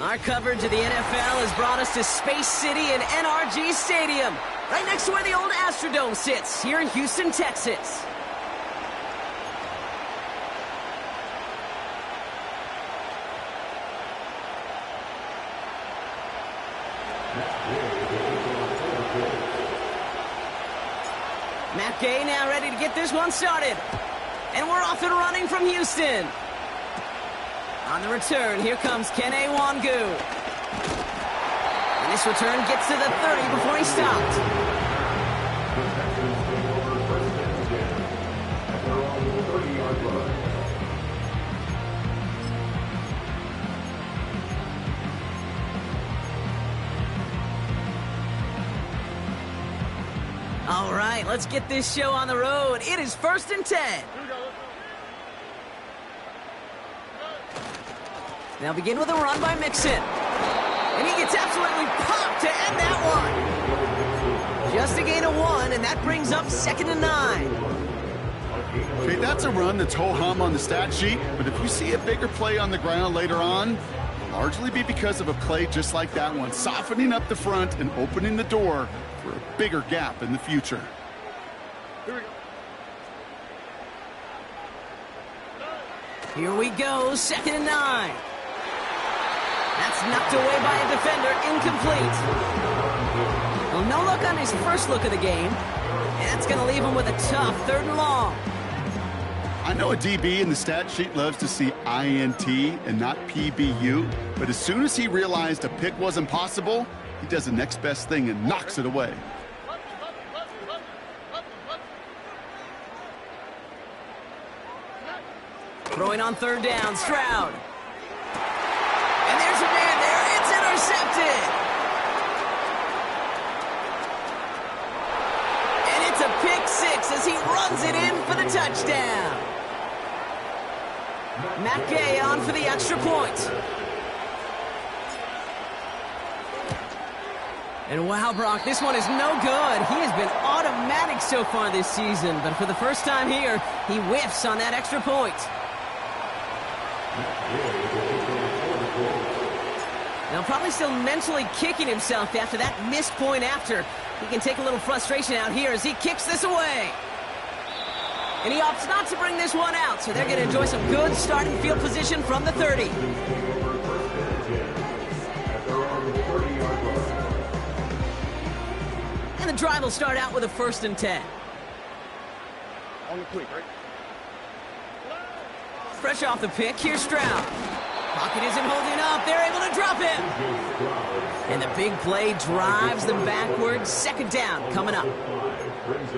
Our coverage of the NFL has brought us to Space City and NRG Stadium, right next to where the old Astrodome sits, here in Houston, Texas. Matt Gay now ready to get this one started. And we're off and running from Houston. On the return, here comes Kene Wangu. And this return gets to the 30 before he stopped. All right, let's get this show on the road. It is 1st and 10. They'll begin with a run by Mixon. And he gets absolutely popped to end that one. Just a gain of 1, and that brings up 2nd and 9. Okay, that's a run that's ho-hum on the stat sheet, but if you see a bigger play on the ground later on, it'll largely be because of a play just like that one, softening up the front and opening the door for a bigger gap in the future. Here we go, 2nd and 9. That's knocked away by a defender, incomplete. Well, no luck on his first look of the game. And that's going to leave him with a tough 3rd and long. I know a DB in the stat sheet loves to see INT and not PBU, but as soon as he realized a pick wasn't possible, he does the next best thing and knocks it away. Throwing on 3rd down, Stroud. And there's a man there. It's intercepted. And it's a pick 6 as he runs it in for the touchdown. Matt Gay on for the extra point. And wow, Brock, this one is no good. He has been automatic so far this season, but for the first time here, he whiffs on that extra point. Now, probably still mentally kicking himself after that missed point after. He can take a little frustration out here as he kicks this away. And he opts not to bring this one out, so they're going to enjoy some good starting field position from the 30. And the drive will start out with a 1st and 10. On the quick, right? Fresh off the pick, here's Stroud. Pocket isn't holding up. They're able to drop him. And the big play drives them backwards. 2nd down coming up.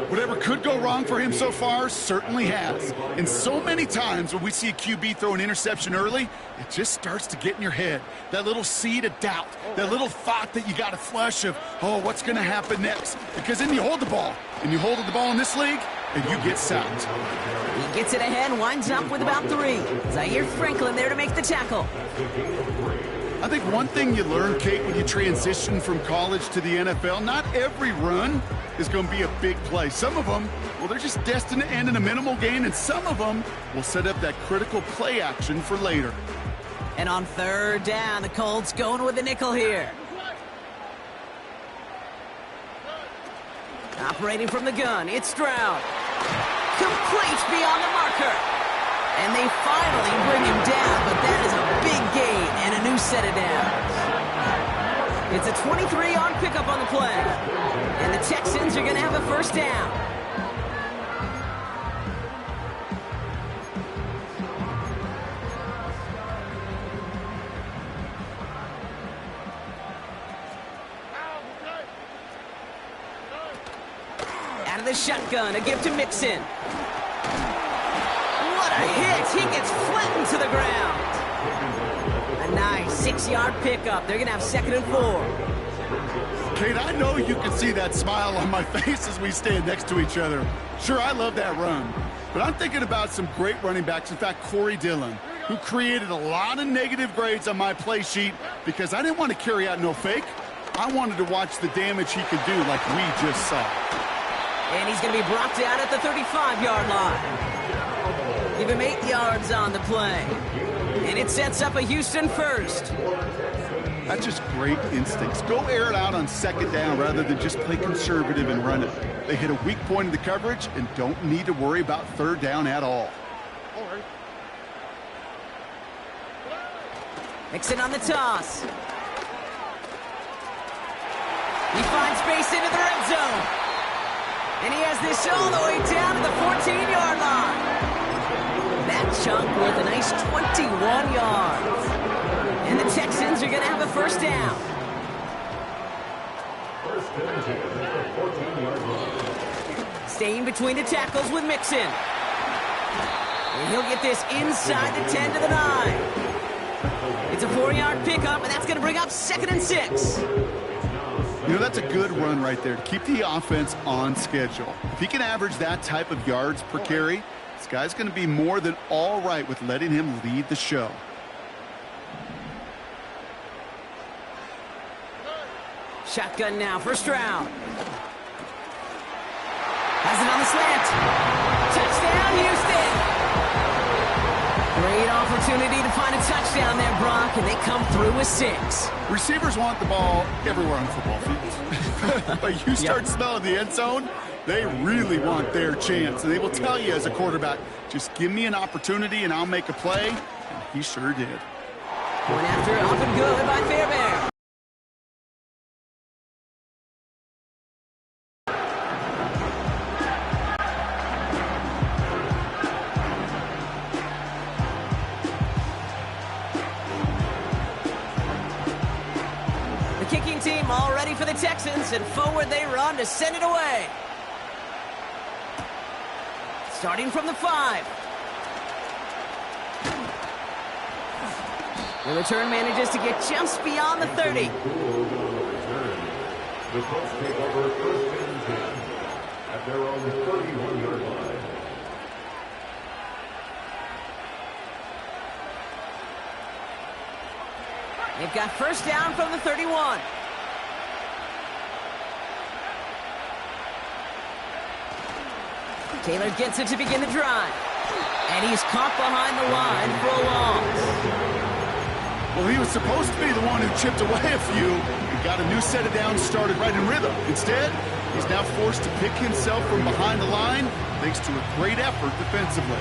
Whatever could go wrong for him so far certainly has. And so many times when we see a QB throw an interception early, it just starts to get in your head. That little seed of doubt, that little thought that you got to flush of, oh, what's going to happen next? Because then you hold the ball, and you hold the ball in this league, and you get sacked. He gets it ahead, winds up with about 3. Zaire Franklin there to make the tackle. I think one thing you learn, Kate, when you transition from college to the NFL, not every run is going to be a big play. Some of them, well, they're just destined to end in a minimal gain, and some of them will set up that critical play action for later. And on 3rd down, the Colts going with the nickel here. Operating from the gun, it's Stroud. Complete beyond the marker. And they finally bring him down, but that is a big gain and a new set of downs. It's a 23-yard pickup on the play. And the Texans are going to have a 1st down. Out of the shotgun, a give to Mixon. What a hit! He gets flattened to the ground. A nice 6-yard pickup. They're going to have 2nd and 4. Kate, I know you can see that smile on my face as we stand next to each other. Sure, I love that run. But I'm thinking about some great running backs. In fact, Corey Dillon, who created a lot of negative grades on my play sheet because I didn't want to carry out no fake. I wanted to watch the damage he could do like we just saw. And he's going to be brought down at the 35-yard line. Give him 8 yards on the play. And it sets up a Houston 1st. That's just great instincts. Go air it out on second down rather than just play conservative and run it. They hit a weak point in the coverage and don't need to worry about third down at all. Mixon on the toss. He finds space into the red zone. And he has this all the way down to the 14-yard line. That chunk worth a nice 21 yards. And the Texans are going to have a first down. Staying between the tackles with Mixon. And he'll get this inside the 10 to the 9. It's a 4-yard pickup, and that's going to bring up 2nd and 6. You know, that's a good run right there to keep the offense on schedule. If he can average that type of yards per carry, this guy's going to be more than all right with letting him lead the show. Shotgun now, first round. Has it on the slant. Touchdown, Houston! Great opportunity to find a touchdown there, Brock, and they come through with 6. Receivers want the ball everywhere on the football field. But you start smelling the end zone, they really want their chance. And they will tell you as a quarterback, just give me an opportunity and I'll make a play. And he sure did. Going after it, up and good by Fairbairn. Kicking team all ready for the Texans, and forward they run to send it away. Starting from the 5. The return manages to get just beyond the 30. The Colts take over 1st and 10 at their own 31-yard line. They've got first down from the 31. Taylor gets it to begin the drive. And he's caught behind the line for a loss. Well, he was supposed to be the one who chipped away a few and got a new set of downs started right in rhythm. Instead, he's now forced to pick himself from behind the line thanks to a great effort defensively.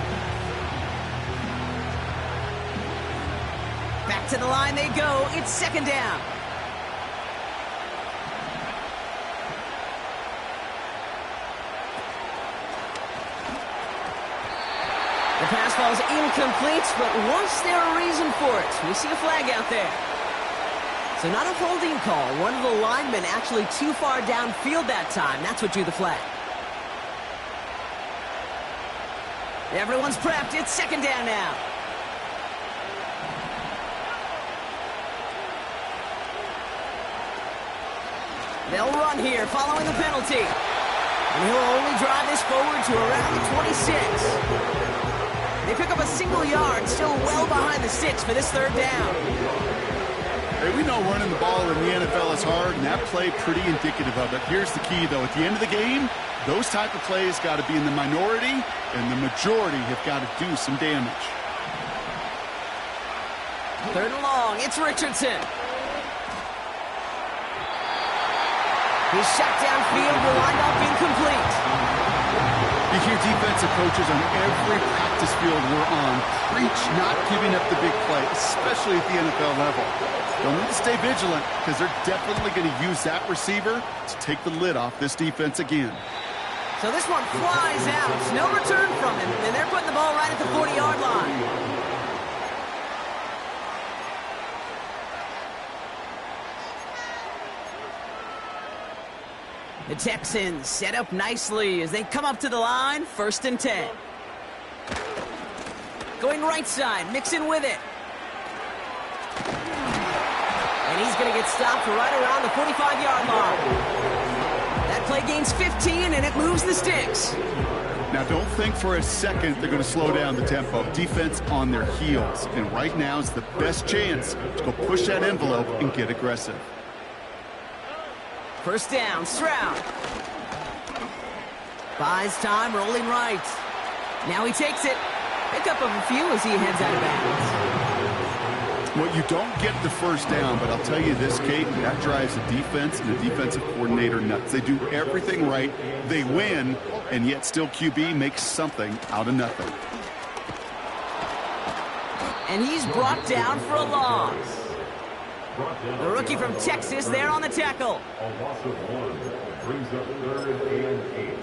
Back to the line they go. It's 2nd down. The pass falls incomplete, but was there a reason for it? We see a flag out there. So not a holding call. One of the linemen actually too far downfield that time. That's what drew the flag. Everyone's prepped. It's 2nd down now. They'll run here following the penalty. And he'll only drive this forward to around the 26. They pick up a single yard, still well behind the 6 for this 3rd down. Hey, we know running the ball in the NFL is hard, and that play pretty indicative of it. Here's the key, though. At the end of the game, those type of plays got to be in the minority, and the majority have got to do some damage. 3rd and long. It's Richardson. His shot downfield will wind up incomplete. You hear defensive coaches on every practice field we're on preach not giving up the big play, especially at the NFL level. They'll need to stay vigilant because they're definitely going to use that receiver to take the lid off this defense again. So this one flies out. No return from him, and they're putting the ball right at the 40-yard line. The Texans set up nicely as they come up to the line, 1st and 10. Going right side, Mixon with it. And he's going to get stopped right around the 45-yard line. That play gains 15, and it moves the sticks. Now, don't think for a second they're going to slow down the tempo. Defense on their heels. And right now is the best chance to go push that envelope and get aggressive. First down, Stroud. Buys time, rolling right. Now he takes it. Pick up of a few as he heads out of bounds. Well, you don't get the first down, but I'll tell you this, Kate, that drives the defense and the defensive coordinator nuts. They do everything right, they win, and yet still QB makes something out of nothing. And he's brought down for a loss. The rookie from Texas there on the tackle. A loss of 1 brings up 3rd and 8.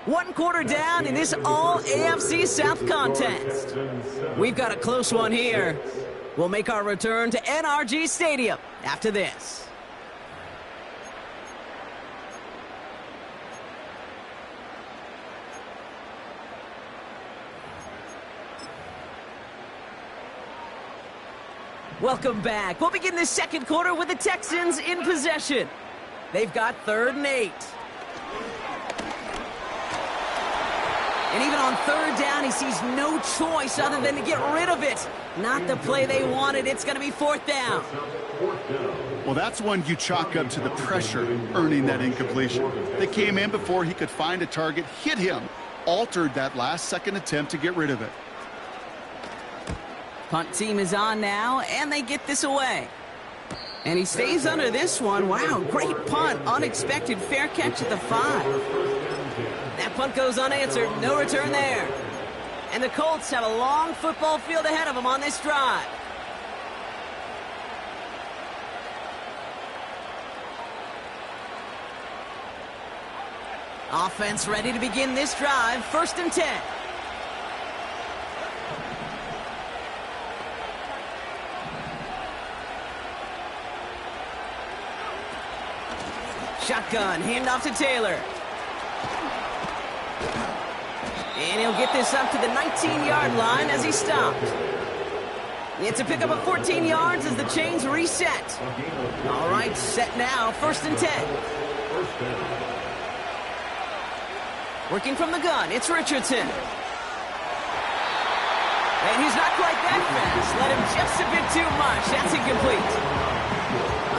One quarter down in this all-AFC South contest. We've got a close one here. We'll make our return to NRG Stadium after this. Welcome back. We'll begin this second quarter with the Texans in possession. They've got 3rd and 8. And even on 3rd down, he sees no choice other than to get rid of it. Not the play they wanted. It's going to be 4th down. Well, that's one you chalk up to the pressure earning that incompletion. They came in before he could find a target, hit him, altered that last-second attempt to get rid of it. Punt team is on now, and they get this away. And he stays under this one. Wow, great punt. Unexpected fair catch at the 5. That punt goes unanswered. No return there. And the Colts have a long football field ahead of them on this drive. Offense ready to begin this drive. 1st and 10. Shotgun, handoff to Taylor. And he'll get this up to the 19-yard line as he stopped. It's a pickup of 14 yards as the chains reset. All right, set now, 1st and 10. Working from the gun, it's Richardson. And he's not quite that fast. Let him just a bit too much. That's incomplete.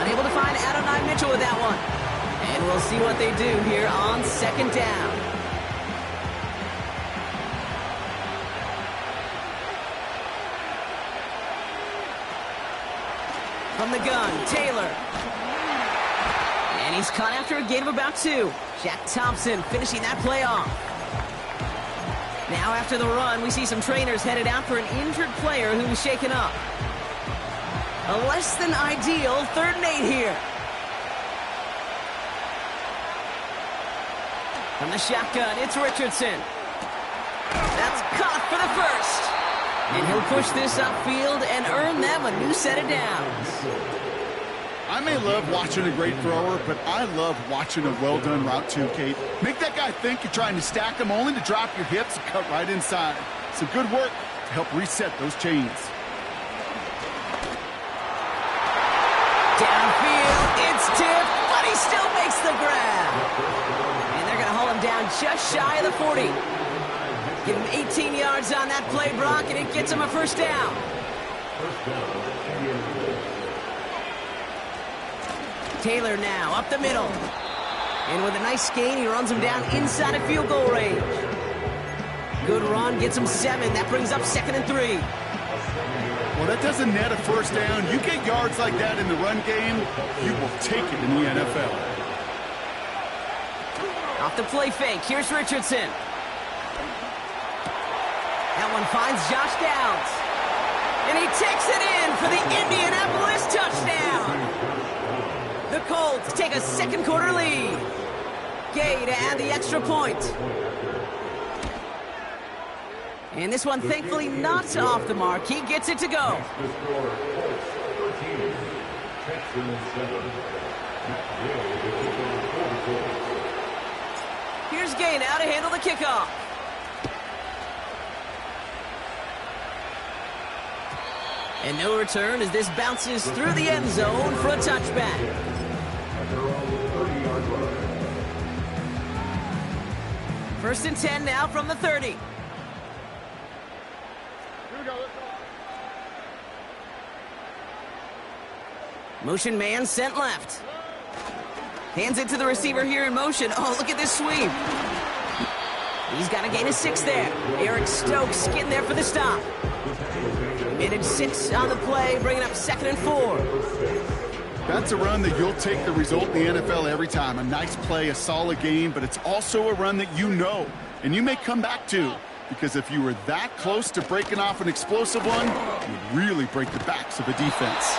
Unable to find Adonai Mitchell with that one. And we'll see what they do here on 2nd down. From the gun, Taylor. And he's caught after a gain of about 2. Jack Thompson finishing that play off. Now after the run, we see some trainers headed out for an injured player who was shaken up. A less than ideal 3rd and 8 here. From the shotgun, it's Richardson. That's caught for the 1st. And he'll push this upfield and earn them a new set of downs. I may love watching a great thrower, but I love watching a well-done route too, Kate. Make that guy think you're trying to stack him only to drop your hips and cut right inside. Some good work to help reset those chains. Downfield, it's tipped, but he still makes the grab. And they're going to hold him down just shy of the 40. Give him 18 yards on that play, Brock, and it gets him a 1st down. Taylor now up the middle. And with a nice gain, he runs him down inside of field goal range. Good run, gets him 7. That brings up 2nd and 3. Well, that doesn't net a 1st down. You get yards like that in the run game, you will take it in the NFL. Off the play fake, here's Richardson. That one finds Josh Downs. And he takes it in for the Indianapolis touchdown. The Colts take a 2nd quarter lead. Gay to add the extra point. And this one thankfully not off the mark. He gets it to go. Here's Gay now to handle the kickoff. And no return as this bounces through the end zone for a touchback. First and 10 now from the 30. Here we go, let's go. Motion man sent left. Hands it to the receiver here in motion. Oh, look at this sweep. He's got to gain a 6 there. Eric Stokes getting there for the stop. Minute 6 on the play, bringing up 2nd and 4. That's a run that you'll take the result in the NFL every time. A nice play, a solid game, but it's also a run that you know and you may come back to, because if you were that close to breaking off an explosive one, you'd really break the backs of a defense.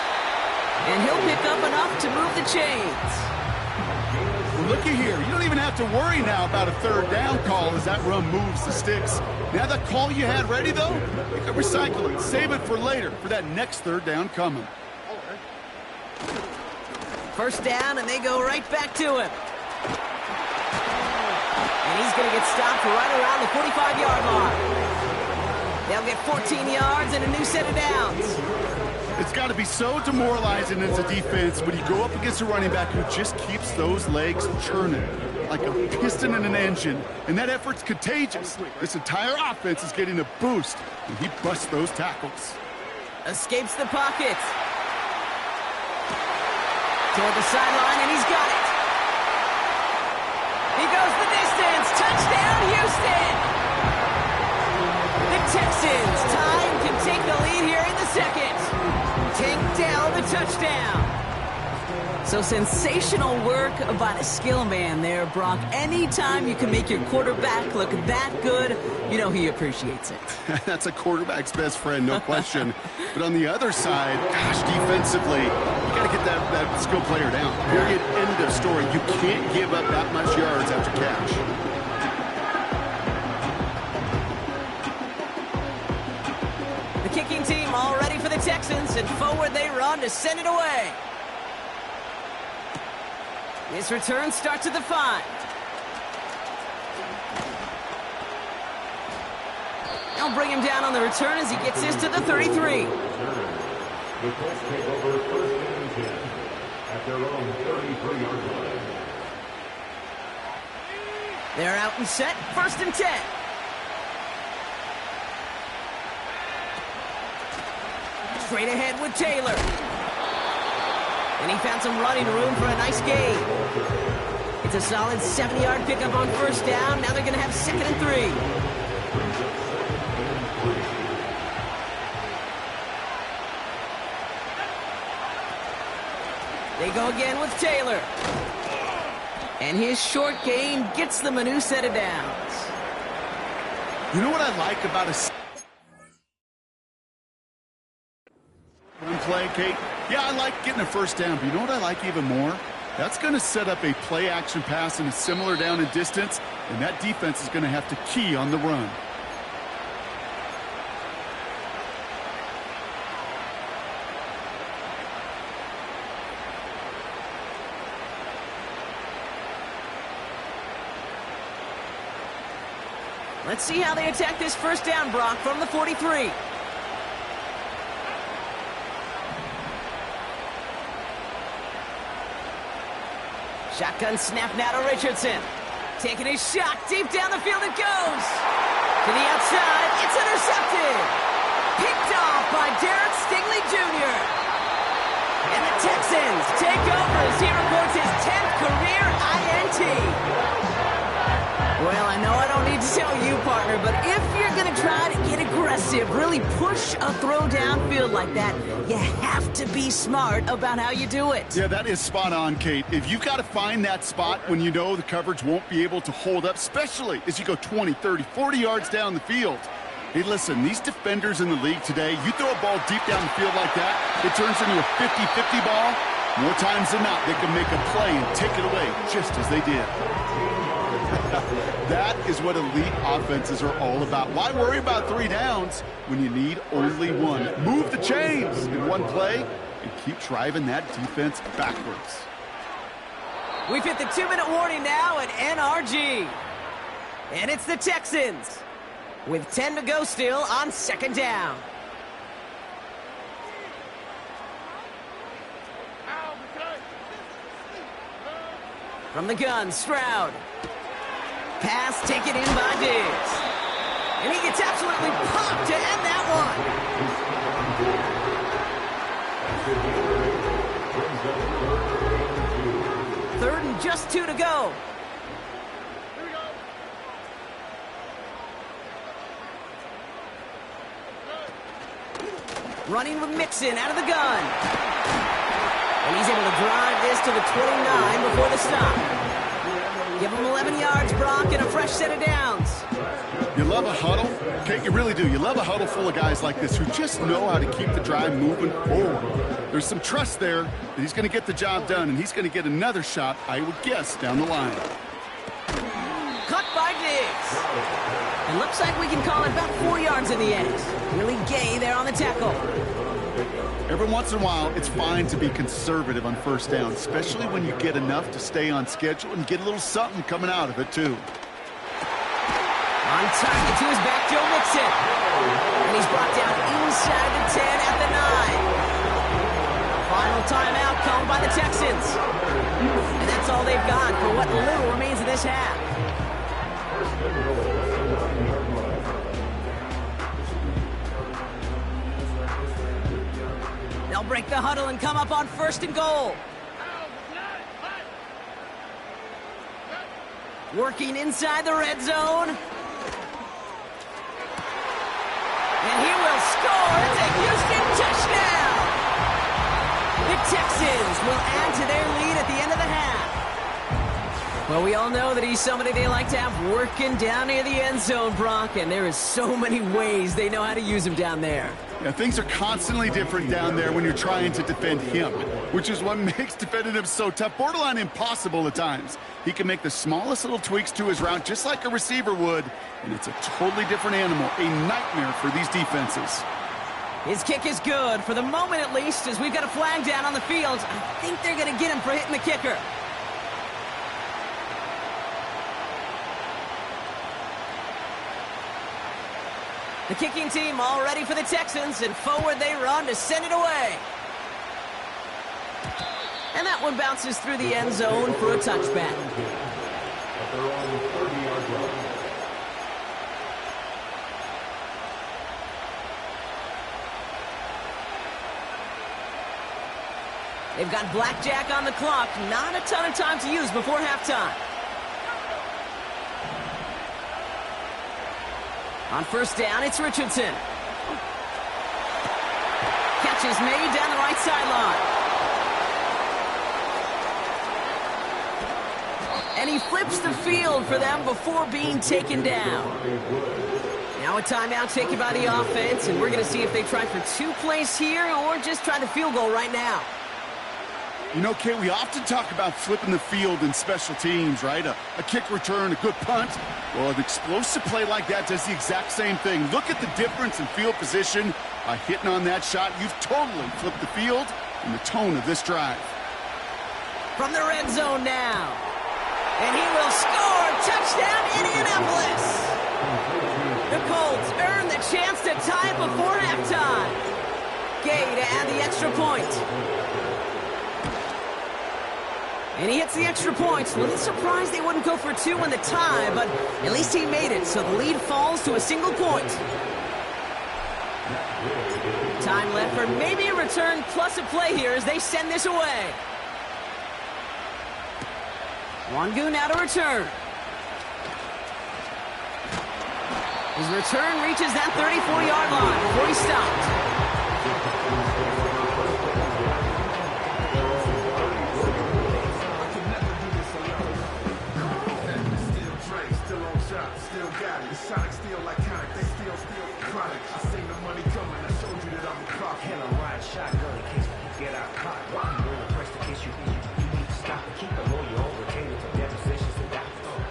And he'll pick up enough to move the chains. Well, looky here. You don't even have to worry now about a 3rd down call as that run moves the sticks. Now that call you had ready, though, you can recycle it. Save it for later for that next 3rd down coming. 1st down, and they go right back to him. And he's going to get stopped right around the 45-yard mark. They'll get 14 yards and a new set of downs. It's got to be so demoralizing as a defense when you go up against a running back who just keeps those legs churning like a piston in an engine. And that effort's contagious. This entire offense is getting a boost when he busts those tackles. Escapes the pocket. Toward the sideline, and he's got it. He goes the distance. Touchdown, Houston! The Texans, time to take the lead here in the 2nd. Tank Dell, the touchdown. So sensational work by the skill man there, Brock. Anytime you can make your quarterback look that good, you know he appreciates it. That's a quarterback's best friend, no question. But on the other side, gosh, defensively, you got to get that skill player down. Period, end of story. You can't give up that much yards after catch. The kicking team all ready for the Texans, and forward they run to send it away. His return starts at the 5. They'll bring him down on the return as he gets this to the 33. The Colts take over 1st and 10 at their own 33-yard line. They're out and set, 1st and 10. Straight ahead with Taylor. And he found some running room for a nice gain. It's a solid 70-yard pickup on 1st down. Now they're going to have 2nd and 3. They go again with Taylor. And his short gain gets them a new set of downs. You know what I like about a run play, Kate? Yeah, I like getting a 1st down, but you know what I like even more? That's going to set up a play-action pass in a similar down and distance, and that defense is going to have to key on the run. Let's see how they attack this 1st down, Brock, from the 43. Shotgun snap now to Richardson. Taking his shot, deep down the field it goes. To the outside, it's intercepted. Picked off by Derek Stingley Jr. And the Texans take over as he records his 10th career INT. Well, I know I don't need to tell you, partner, but if you're going to try to get aggressive, really push a throw downfield like that, you have to be smart about how you do it. Yeah, that is spot on, Kate. If you've got to find that spot when you know the coverage won't be able to hold up, especially as you go 20, 30, 40 yards down the field. Hey, listen, these defenders in the league today, you throw a ball deep down the field like that, it turns into a 50-50 ball. More times than not, they can make a play and take it away just as they did. That is what elite offenses are all about. Why worry about 3 downs when you need only 1? Move the chains in one play and keep driving that defense backwards. We've hit the 2-minute warning now at NRG. And it's the Texans with 10 to go still on 2nd down. From the gun, Stroud. Pass taken in by Diggs. And he gets absolutely popped to end that one. 3rd and just 2 to go. Running with Mixon out of the gun. And he's able to drive this to the 29 before the stop. Give him 11 yards, Brock, and a fresh set of downs. You love a huddle? Okay, you really do. You love a huddle full of guys like this who just know how to keep the drive moving forward. There's some trust there that he's going to get the job done, and he's going to get another shot, I would guess, down the line. Cut by Diggs. It looks like we can call it about 4 yards in the end. Really gay there on the tackle. Every once in a while, it's fine to be conservative on first down, especially when you get enough to stay on schedule and get a little something coming out of it, too. On target to his back, Joe Mixon. And he's brought down inside the 10 at the 9. Final timeout called by the Texans. And that's all they've got for what little remains of this half. They'll break the huddle and come up on 1st and goal. Working inside the red zone. And he will score. It's a Houston touchdown. The Texans will add to their lead at the end of the half. Well, we all know that he's somebody they like to have working down near the end zone, Brock, and there is so many ways they know how to use him down there. Yeah, things are constantly different down there when you're trying to defend him, which is what makes defending him so tough, borderline impossible at times. He can make the smallest little tweaks to his route just like a receiver would, and it's a totally different animal, a nightmare for these defenses. His kick is good, for the moment at least, as we've got a flag down on the field. I think they're going to get him for hitting the kicker. The kicking team all ready for the Texans, and forward they run to send it away. And that one bounces through the end zone for a touchback. They've got blackjack on the clock. Not a ton of time to use before halftime. On 1st down, it's Richardson. Catch is made down the right sideline. And he flips the field for them before being taken down. Now a timeout taken by the offense, and we're going to see if they try for 2 plays here or just try the field goal right now. You know, Kate, we often talk about flipping the field in special teams, right? A kick return, a good punt. Well, an explosive play like that does the exact same thing. Look at the difference in field position. By hitting on that shot, you've totally flipped the field and the tone of this drive. From the red zone now. And he will score. Touchdown, Indianapolis. The Colts earn the chance to tie it before halftime. Gay to add the extra point. And he hits the extra point. A little surprised they wouldn't go for 2 in the tie, but at least he made it, so the lead falls to a single point. Time left for maybe a return plus a play here as they send this away. Wangu now to return. His return reaches that 34-yard line before he stopped.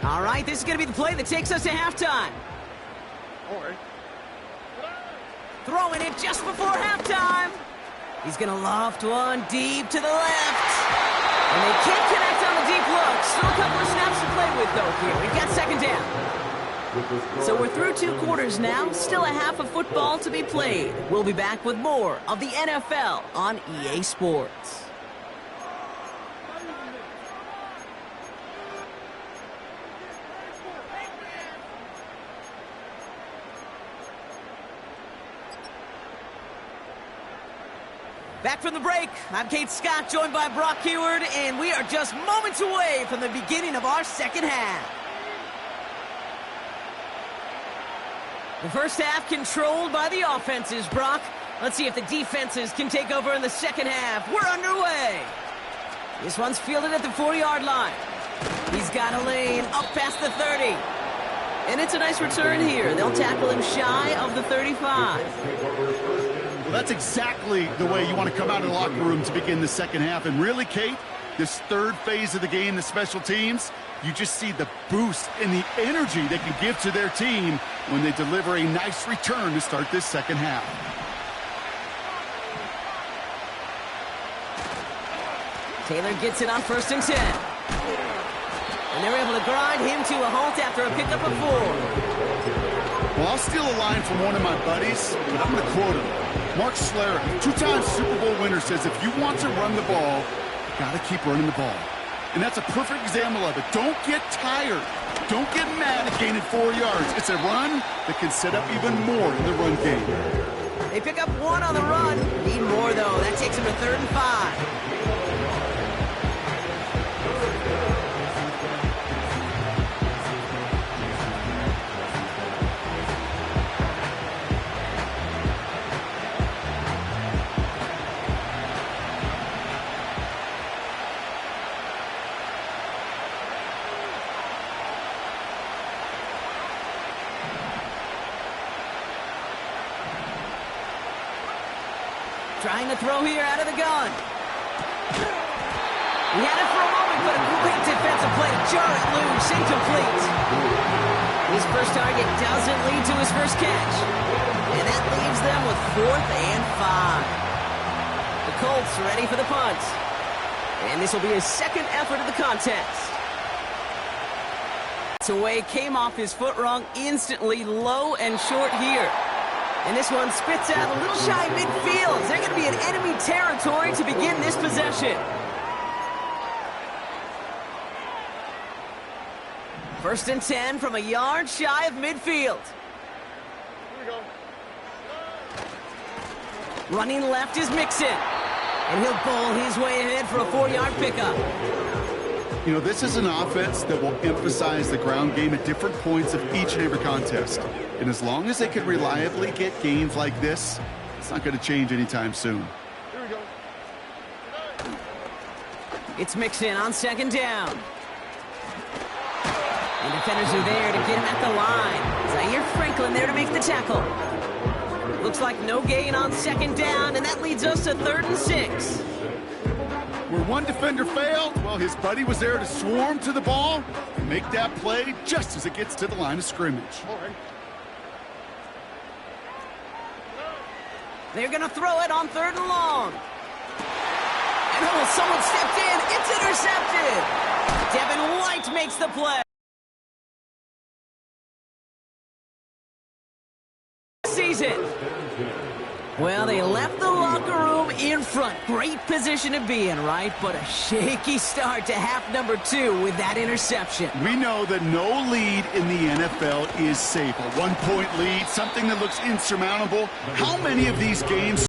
All right, this is going to be the play that takes us to halftime. Throwing it just before halftime. He's going to loft one deep to the left. And they can't connect on the deep look. Still a couple of snaps to play with, though, here. We've got 2nd down. So we're through 2 quarters now. Still a half of football to be played. We'll be back with more of the NFL on EA Sports. Back from the break, I'm Kate Scott, joined by Brock Heward, and we are just moments away from the beginning of our 2nd half. The first half controlled by the offenses, Brock. Let's see if the defenses can take over in the second half. We're underway. This one's fielded at the 4-yard line. He's got a lane up past the 30. And it's a nice return here. They'll tackle him shy of the 35. Well, that's exactly the way you want to come out of the locker room to begin the second half. And really, Kate, this third phase of the game, the special teams, you just see the boost and the energy they can give to their team when they deliver a nice return to start this second half. Taylor gets it on 1st and 10. And they're able to grind him to a halt after a pickup of 4. Well, I'll steal a line from one of my buddies, but I'm going to quote him. Mark Schlereth, 2-time Super Bowl winner, says if you want to run the ball, you got to keep running the ball. And that's a perfect example of it. Don't get tired. Don't get mad at gaining 4 yards. It's a run that can set up even more in the run game. They pick up 1 on the run. Need more, though. That takes them to 3rd and 5. Trying to throw here out of the gun. He had it for a moment, but a great defensive play to jar it loose, incomplete. His first target doesn't lead to his first catch. And that leaves them with 4th and 5. The Colts ready for the punt. And this will be his second effort of the contest. Away, came off his foot wrong instantly, low and short here. And this one spits out a little shy midfield. They're going to be in enemy territory to begin this possession. 1st and 10 from a yard shy of midfield. Here we go. Running left is Mixon. And he'll bowl his way ahead for a 4-yard pickup. You know, this is an offense that will emphasize the ground game at different points of each and every contest. And as long as they can reliably get gains like this, it's not going to change anytime soon. Here we go. It's Mixon on 2nd down. And defenders are there to get him at the line. Zaire Franklin there to make the tackle. Looks like no gain on 2nd down, and that leads us to 3rd and 6. Where one defender failed, well, his buddy was there to swarm to the ball and make that play just as it gets to the line of scrimmage. All right. They're going to throw it on 3rd and long. And oh, someone stepped in. It's intercepted. Devin White makes the play. Season. Well, they left the locker room in front. Great position to be in, right? But a shaky start to half number 2 with that interception. We know that no lead in the NFL is safe. A 1-point lead, something that looks insurmountable. How many of these games